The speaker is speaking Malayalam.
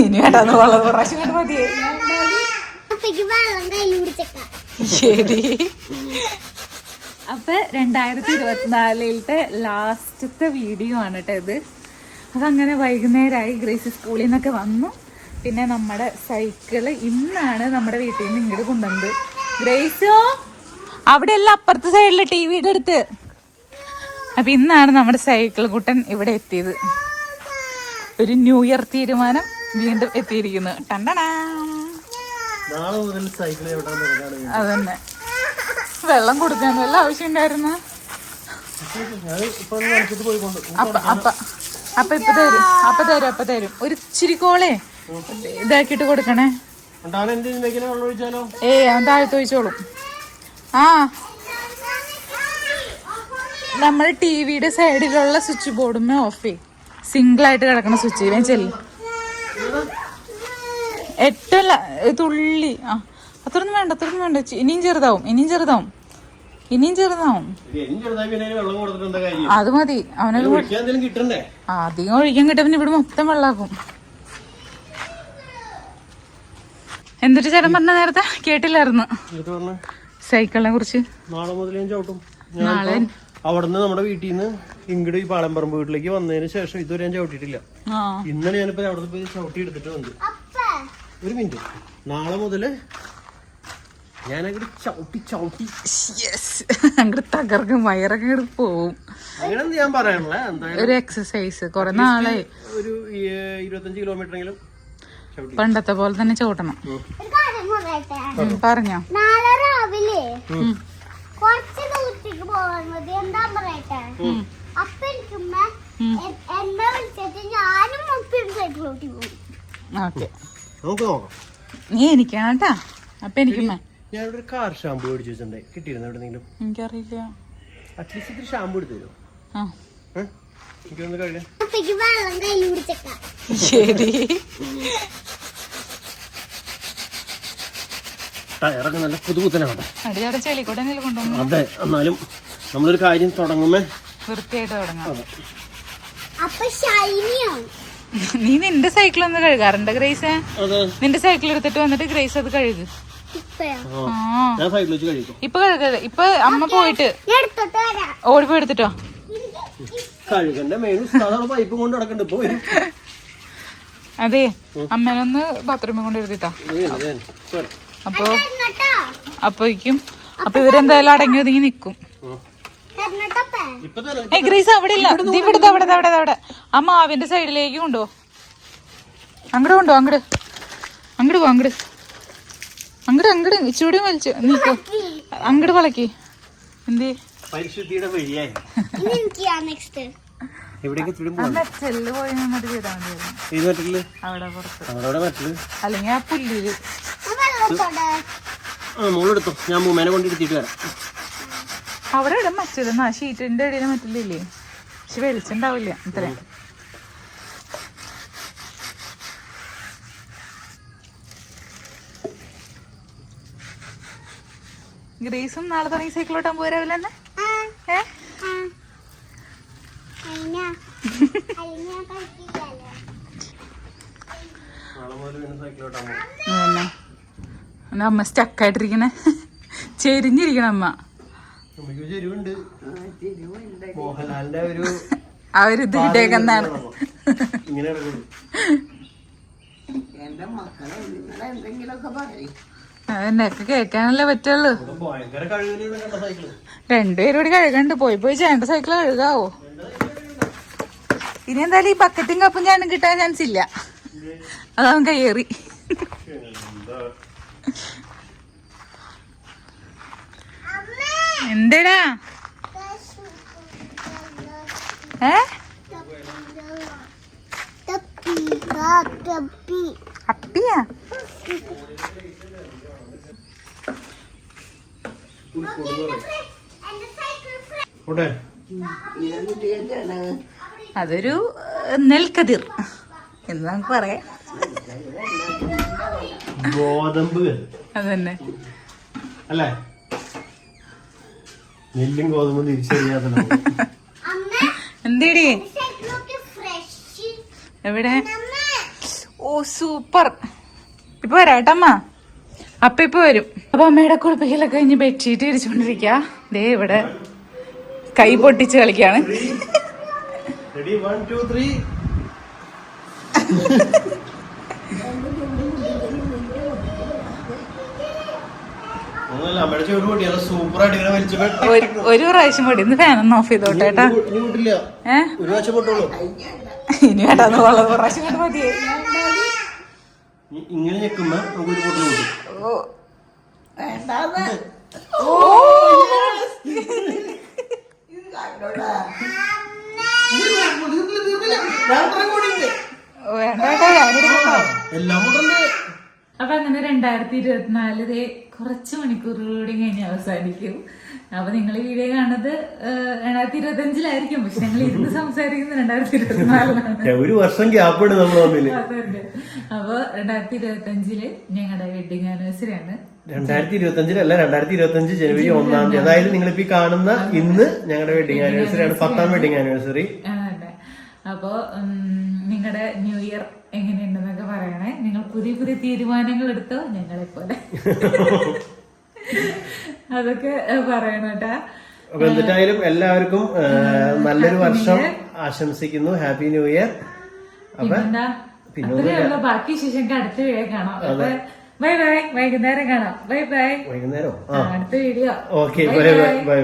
ഇനി വേണ്ടാന്ന് വളരെ പ്രാവശ്യം കണ്ട് മതിയേ. ശരി. അപ്പൊ 2024 ലാസ്റ്റത്തെ വീഡിയോ ആണ് കേട്ടോ ഇത്. അതങ്ങനെ വൈകുന്നേരമായി. ഗ്രേസ് സ്കൂളിൽ നിന്നൊക്കെ വന്നു. പിന്നെ നമ്മുടെ സൈക്കിള് ഇന്നാണ് നമ്മുടെ വീട്ടിൽ നിന്ന് ഇങ്ങോട്ട് കൊണ്ടുവന്നത്. ഗ്രേസോ അവിടെ എല്ലാം അപ്പുറത്തെ സൈഡില് ടിവിയുടെ അടുത്ത്. അപ്പൊ ഇന്നാണ് നമ്മുടെ സൈക്കിൾ കുട്ടൻ ഇവിടെ എത്തിയത്. ഒരു ന്യൂ ഇയർ തീരുമാനം വീണ്ടും എത്തിയിരിക്കുന്നു. അതന്നെ. വെള്ളം കൊടുക്കാൻ വല്ല ആവശ്യം ഉണ്ടായിരുന്നു. അപ്പൊ തരും ഒരു ഇച്ചിരി കോളെ ഇതാക്കിട്ട് കൊടുക്കണേ. അവൻ താഴത്ത് ഒഴിച്ചോളും. ആ നമ്മൾ ടിവിയുടെ സൈഡിലുള്ള സ്വിച്ച് ബോർഡുമേ ഓഫ് ചെയ്യും. സിംഗിൾ ആയിട്ട് കിടക്കണ സ്വിച്ച് ഞാൻ ചെല്ലും. ഏറ്റവും തുള്ളി. ആ അത്രയൊന്നും വേണ്ട. ഇനിയും ചെറുതാവും. അത് മതി. അവനൊരു അധികം ഒഴിക്കാൻ കിട്ടുമ്പോ ഇവിടെ മൊത്തം വെള്ളാക്കും. എന്നിട്ട് ചേട്ടൻ പറഞ്ഞ നേരത്തെ കേട്ടില്ലായിരുന്നു സൈക്കിളിനെ കുറിച്ച്. നാളെ അവിടുന്ന് നമ്മുടെ വീട്ടിൽ നിന്ന് ഇങ്ങോട്ട് ഈ പാളമ്പറമ്പ് വീട്ടിലേക്ക് വന്നതിന് ശേഷം ഇതുവരെ ഞാൻ ചവിട്ടിയിട്ടില്ല. ഇന്നലെ ഞാനിപ്പോ അവിടെ പോയി ചവിട്ടി എടുത്തിട്ട് വന്നു. ഒരു മിനിറ്റ്. നാളെ മുതല് ഞാനങ്ങോട്ട് ചവിട്ടി അങ്ങോട്ട് തകർക്കും. വയറൊക്കെ പോവും. അങ്ങനെയൊന്നും ഞാൻ പറയാനുള്ള ഒരു എക്സസൈസ്. കൊറേ നാളെ ഒരു 25 കിലോമീറ്ററെങ്കിലും പണ്ടത്തെ പോലെ തന്നെ ചവിട്ടണം. പറഞ്ഞോ. നാളെ രാവിലെ കുറച്ച് ദൂരത്തേക്ക് പോകാൻ മതി. എന്താ പറയട്ടെ, അപ്പൊ എനിക്കുമ്മ എന്നെ വിളിച്ചിട്ട് ഞാനും സൈക്കിൾ ഓട്ടി പോകും. നീ എനിക്കാണ് കേട്ടാ. അപ്പൊ എനിക്കുമ്മ ഞാനൊരു കാർ ഷാമ്പു മേടിച്ചു വെച്ചിട്ടുണ്ടേ. കിട്ടിയിരുന്നു എവിടെന്നെങ്കിലും? എനിക്കറിയില്ല. അറ്റ്ലീസ്റ്റ് ഇത്തിരി ഷാമ്പു എടുത്തു തരുമോ? എനിക്കൊന്ന് കഴിയാം. വെള്ളം കയ്യിൽ പിടിച്ചേക്കാം. ശരി. ടയറൊക്കെ നല്ല പുതുപുത്തനാണ്. അടിയാടെ ചെളിക്കൂടെ കൊണ്ടുപോകും. അതെ, എന്നാലും നമ്മളൊരു കാര്യം തുടങ്ങുമ്പോ വൃത്തിയായിട്ട് തുടങ്ങാം. അപ്പൊ ഷൈനിയാവും. നീ നിന്റെ സൈക്കിൾ ഒന്ന് കഴുകാറുണ്ട് ഗ്രേസ്? നിന്റെ സൈക്കിൾ എടുത്തിട്ട് വന്നിട്ട് ഗ്രേസ് അത് കഴുകു. ഇപ്പൊ കഴുകരുത്. ഇപ്പൊ അമ്മ പോയിട്ട് ഓടിപ്പോയി എടുത്തിട്ടോ. അതെ, അമ്മേനൊന്ന് ബാത്റൂമിൽ കൊണ്ട് എടുത്തിട്ടാ. അപ്പോഴേക്കും ഇവരെന്തായാലും അടങ്ങി ഒതുങ്ങി നിക്കും. ഗ്രേസ് അവിടെ ഇല്ല. ഇവിടെ ആ മാവിന്റെ സൈഡിലേക്ക് കൊണ്ടുപോ. അങ്ങോട്ട് ഇച്ചൂടി വലിച്ചു നീക്കോ. അങ്ങോട്ട് വളക്കി. എന്തേ പരിശുദ്ധിയുടെ വഴിയായി ചെല്ല് പോയി നിന്നിട്ട് ചെയ്താൽ മതി. അവിടെ പുറത്ത് അല്ലെങ്കിൽ ആ പുല്ലില്. മോളെടുത്തോ, ഞാൻ മൂമ്മേനെ കൊണ്ടിരുത്തിട്ട് വരാം. അവിടെ ഇടാൻ പറ്റില്ല. ഷീറ്റിന്റെ ഇടയിൽ മറ്റില്ലേ. പക്ഷെ വെളിച്ചുണ്ടാവില്ല ഇത്രയും. ഗ്രേസും നാളെ തുടങ്ങി സൈക്കിൾ ഓട്ടാൻ പോരാവില്ല തന്നെ. അമ്മ സ്റ്റക്കായിട്ടിരിക്കണേ. ചെരിഞ്ഞിരിക്കണ അമ്മ. ആ ഒരു ഇത് ഇടേക്കെന്നാണ്. അതെന്നൊക്കെ കേൾക്കാനല്ലേ പറ്റുള്ളൂ. രണ്ടുപേരും കൂടി കഴുകണ്ട്. പോയി ചേട്ടന്റെ സൈക്കിൾ കഴുകാവോ? ഇനി എന്തായാലും ഈ ബക്കറ്റും കപ്പും ഞാനും കിട്ടാൻ ചാൻസ് ഇല്ല. അതവൻ കയ്യേറി. എന്തേടാ? അപ്പിയാ? അതൊരു നെൽക്കതിർ എന്ന് നമുക്ക് പറയാം. ഗോതമ്പ് അതന്നെ അല്ലേ? നെല്ലും ഗോതമ്പും തിരിച്ചറിയാതെ എന്തേടി എവിടെ? ഓ സൂപ്പർ. ഇപ്പൊ വരാട്ടമ്മ. അപ്പ ഇപ്പൊ വരും. അപ്പൊ അമ്മയുടെ കുളിപ്പിക്കലൊക്കെ കഴിഞ്ഞ് ബെഡ്ഷീറ്റ് വിരിച്ചുകൊണ്ടിരിക്ക. ദേ ഇവിടെ കൈ പൊട്ടിച്ച് കളിക്കാണ്. Ready, 1, 2, 3. ഒരു പ്രാവശ്യം പൊടി. ഇന്ന് ഫാനൊന്നും ഓഫ് ചെയ്തോട്ടേട്ടാ. ഇനി വേട്ടാന്ന് വളരെ പ്രാവശ്യം കൊണ്ട് മതിയേ. ഇങ്ങനെ ഞെക്കുമ്പോ നമുക്കൊരു പൊട്ടി കൂട്ടും. അപ്പൊ അങ്ങനെ 2024 കുറച്ച് മണിക്കൂറുകൂടി കഴിഞ്ഞ് അവസാനിക്കും. അപ്പൊ നിങ്ങൾ ഈ വീഡിയോ കാണുന്നത് 2025-ലായിരിക്കും. പക്ഷെ ഞങ്ങൾ ഇരുന്ന് സംസാരിക്കുന്നത് 2024-ലാണ്. ഒരു വർഷം ഗ്യാപ്പാണ് നമ്മൾ തമ്മിൽ. അപ്പൊ 2025 ഞങ്ങളുടെ വെഡിങ് ആനിവേഴ്സറി ആണ്. 2025-ലല്ല, 2025 ജനുവരി 1-ാം തീയതി. അതായത് നിങ്ങളിപ്പോ ഈ കാണുന്ന ഇന്ന് ഞങ്ങളുടെ വെഡിങ് ആനിവേഴ്സറി ആണ്. 10ാം വെഡിങ് ആനിവേഴ്സറി. അപ്പോ നിങ്ങളുടെ ന്യൂ ഇയർ എങ്ങനെയുണ്ടെന്നൊക്കെ പറയണേ. നിങ്ങൾ പുതിയ പുതിയ തീരുമാനങ്ങൾ എടുത്തോ ഞങ്ങളെ പോലെ. അതൊക്കെ പറയണം കേട്ടാ. അപ്പൊ എന്നിട്ടായാലും എല്ലാവർക്കും നല്ലൊരു വർഷം ആശംസിക്കുന്നു. Happy new year. പിന്നെന്താ, അത്രയുള്ള ബാക്കി ശേഷം അടുത്ത വീഡിയോ കാണാം. Bye bye. വൈകുന്നേരം കാണാം. Bye bye. വൈകുന്നേരം അടുത്ത വീഡിയോ. Okay, bye bye.